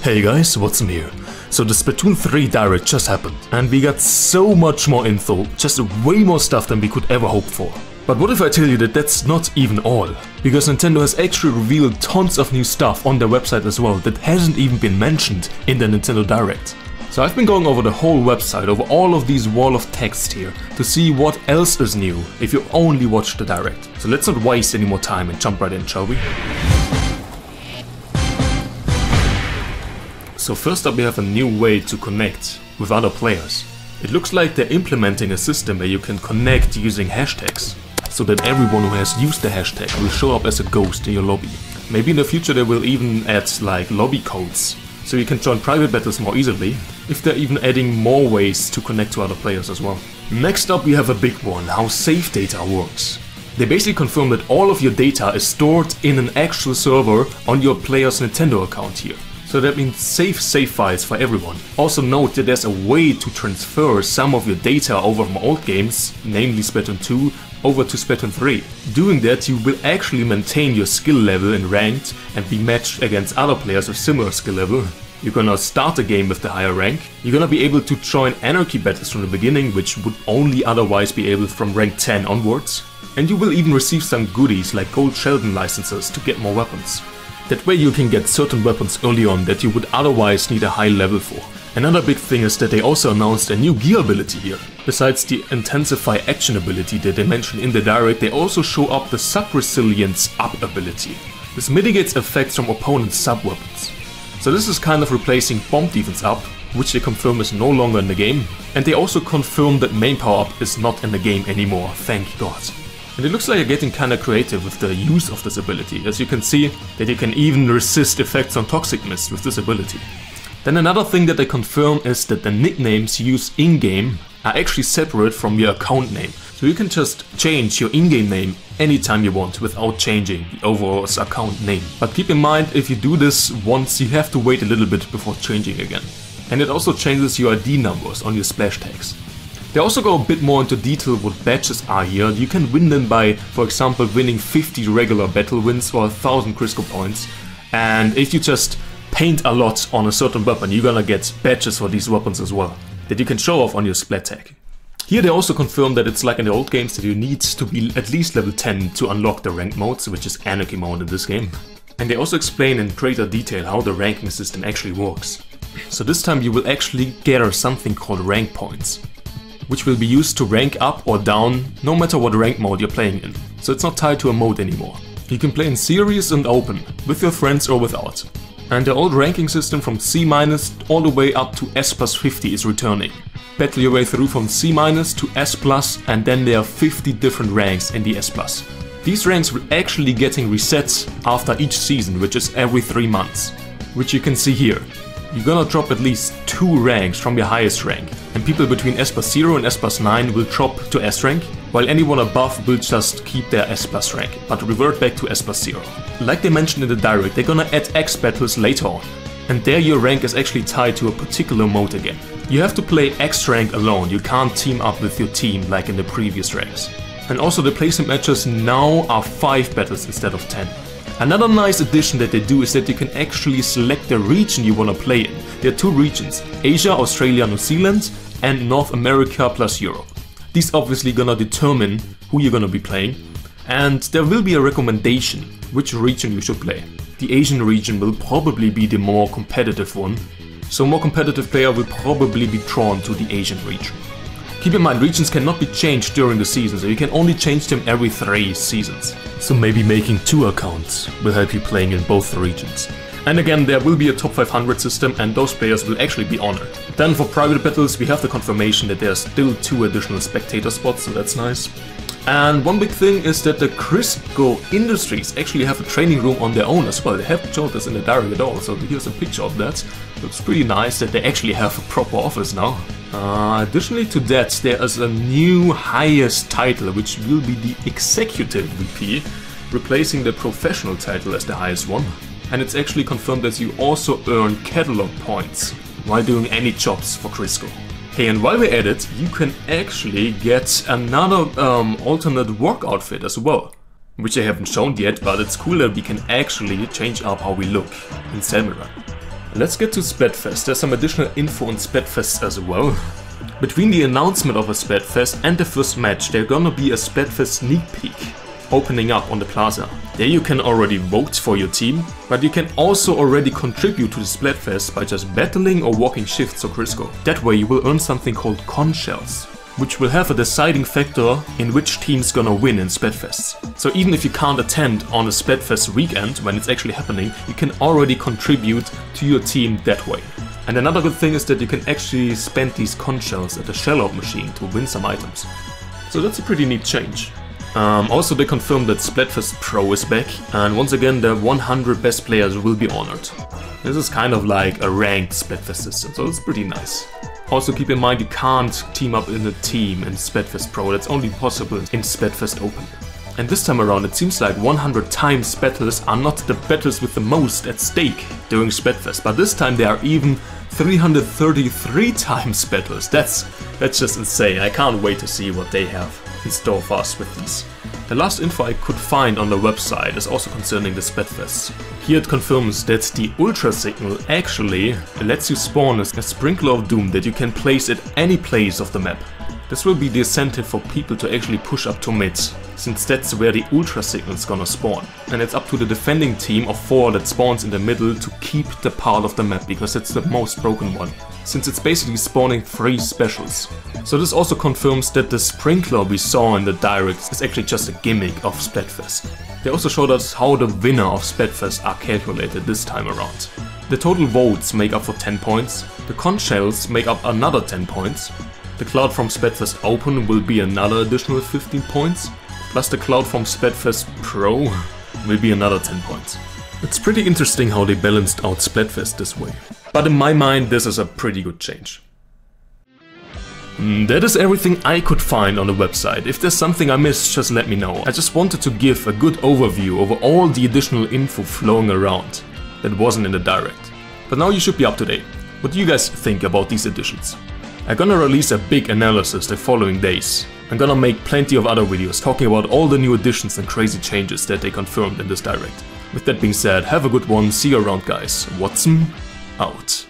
Hey guys, Wadsm here. So the Splatoon 3 Direct just happened, and we got so much more info, just way more stuff than we could ever hope for. But what if I tell you that that's not even all? Because Nintendo has actually revealed tons of new stuff on their website as well that hasn't even been mentioned in the Nintendo Direct. So I've been going over the whole website, over all of these wall of text here, to see what else is new if you only watch the Direct. So let's not waste any more time and jump right in, shall we? So first up we have a new way to connect with other players. It looks like they're implementing a system where you can connect using hashtags, so that everyone who has used the hashtag will show up as a ghost in your lobby. Maybe in the future they will even add like lobby codes, so you can join private battles more easily, if they're even adding more ways to connect to other players as well. Next up we have a big one, how save data works. They basically confirm that all of your data is stored in an actual server on your player's Nintendo account here. So that means save files for everyone. Also note that there's a way to transfer some of your data over from old games, namely Splatoon 2, over to Splatoon 3. Doing that you will actually maintain your skill level in ranked and be matched against other players with similar skill level. You're gonna start the game with the higher rank. You're gonna be able to join anarchy battles from the beginning, which would only otherwise be able from rank 10 onwards. And you will even receive some goodies like gold Sheldon licenses to get more weapons. That way you can get certain weapons early on that you would otherwise need a high level for. Another big thing is that they also announced a new gear ability here. Besides the intensify action ability that they mentioned in the Direct, they also show up the sub-resilience up ability. This mitigates effects from opponents' sub-weapons. So this is kind of replacing bomb defense up, which they confirm is no longer in the game. And they also confirm that main power up is not in the game anymore, thank God. And it looks like you're getting kinda creative with the use of this ability, as you can see that you can even resist effects on Toxic Mist with this ability. Then another thing that they confirm is that the nicknames used in-game are actually separate from your account name. So you can just change your in-game name anytime you want without changing the overall account name. But keep in mind, if you do this once, you have to wait a little bit before changing again. And it also changes your ID numbers on your splash tags. They also go a bit more into detail what badges are here. You can win them by, for example, winning 50 regular battle wins or 1000 Crisco points. And if you just paint a lot on a certain weapon, you're gonna get badges for these weapons as well, that you can show off on your splat tag. Here they also confirm that it's like in the old games that you need to be at least level 10 to unlock the rank modes, which is anarchy mode in this game. And they also explain in greater detail how the ranking system actually works. So this time you will actually gather something called rank points, which will be used to rank up or down no matter what rank mode you're playing in. So it's not tied to a mode anymore. You can play in series and open, with your friends or without. And the old ranking system from C- all the way up to S plus 50 is returning. Battle your way through from C- to S plus, and then there are 50 different ranks in the S plus. These ranks will actually getting reset after each season, which is every 3 months. Which you can see here. You're gonna drop at least 2 ranks from your highest rank, and people between S plus 0 and S plus 9 will drop to S rank, while anyone above will just keep their S plus rank, but revert back to S plus 0. Like they mentioned in the Direct, they're gonna add X battles later on, and there your rank is actually tied to a particular mode again. You have to play X rank alone, you can't team up with your team like in the previous ranks. And also the placement matches now are 5 battles instead of 10. Another nice addition that they do is that you can actually select the region you want to play in. There are 2 regions, Asia, Australia, New Zealand, and North America plus Europe. These obviously gonna determine who you're gonna be playing, and there will be a recommendation which region you should play. The Asian region will probably be the more competitive one, so a more competitive player will probably be drawn to the Asian region. Keep in mind, regions cannot be changed during the season, so you can only change them every 3 seasons. So maybe making 2 accounts will help you playing in both the regions. And again, there will be a top 500 system, and those players will actually be honored. Then for private battles, we have the confirmation that there are still 2 additional spectator spots, so that's nice. And one big thing is that the Crisco Industries actually have a training room on their own as well. They haven't showed us in the Direct at all, so here's a picture of that. Looks pretty nice that they actually have a proper office now. Additionally to that, there is a new highest title, which will be the Executive VP, replacing the Professional title as the highest one. And it's actually confirmed that you also earn catalog points while doing any jobs for Crisco. Hey, and while we're at it, you can actually get another alternate work outfit as well, which I haven't shown yet, but it's cool that we can actually change up how we look in Salmon Run. Let's get to Splatfest. There's some additional info on Splatfest as well. Between the announcement of a Splatfest and the first match, there's gonna be a Splatfest sneak peek opening up on the plaza. There you can already vote for your team, but you can also already contribute to the Splatfest by just battling or walking shifts or Crisco. That way you will earn something called con shells, which will have a deciding factor in which team's gonna win in Splatfests. So even if you can't attend on a Splatfest weekend when it's actually happening, you can already contribute to your team that way. And another good thing is that you can actually spend these con shells at the shell-out machine to win some items. So that's a pretty neat change. Also they confirmed that Splatfest Pro is back, and once again the 100 best players will be honored. This is kind of like a ranked Splatfest system, so it's pretty nice. Also keep in mind you can't team up in a team in Splatfest Pro, that's only possible in Splatfest Open. And this time around it seems like 100 times battles are not the battles with the most at stake during Splatfest, but this time there are even 333 times battles. That's just insane. I can't wait to see what they have in store for us with these. The last info I could find on the website is also concerning the Splatfests. Here it confirms that the Ultra Signal actually lets you spawn a sprinkler of doom that you can place at any place of the map. This will be the incentive for people to actually push up to mid, since that's where the Ultra Signal is gonna spawn. And it's up to the defending team of 4 that spawns in the middle to keep the part of the map, because it's the most broken one, since it's basically spawning 3 specials. So this also confirms that the sprinkler we saw in the direct is actually just a gimmick of Splatfest. They also showed us how the winner of Splatfest are calculated this time around. The total votes make up for 10 points, the con shells make up another 10 points, the cloud from Splatfest Open will be another additional 15 points, plus the cloud from Splatfest Pro will be another 10 points. It's pretty interesting how they balanced out Splatfest this way. But in my mind this is a pretty good change. That is everything I could find on the website. If there's something I missed, just let me know. I just wanted to give a good overview over all the additional info flowing around that wasn't in the direct. But now you should be up to date. What do you guys think about these additions? I'm gonna release a big analysis the following days. I'm gonna make plenty of other videos talking about all the new additions and crazy changes that they confirmed in this direct. With that being said, have a good one, see you around guys. Wadsm out.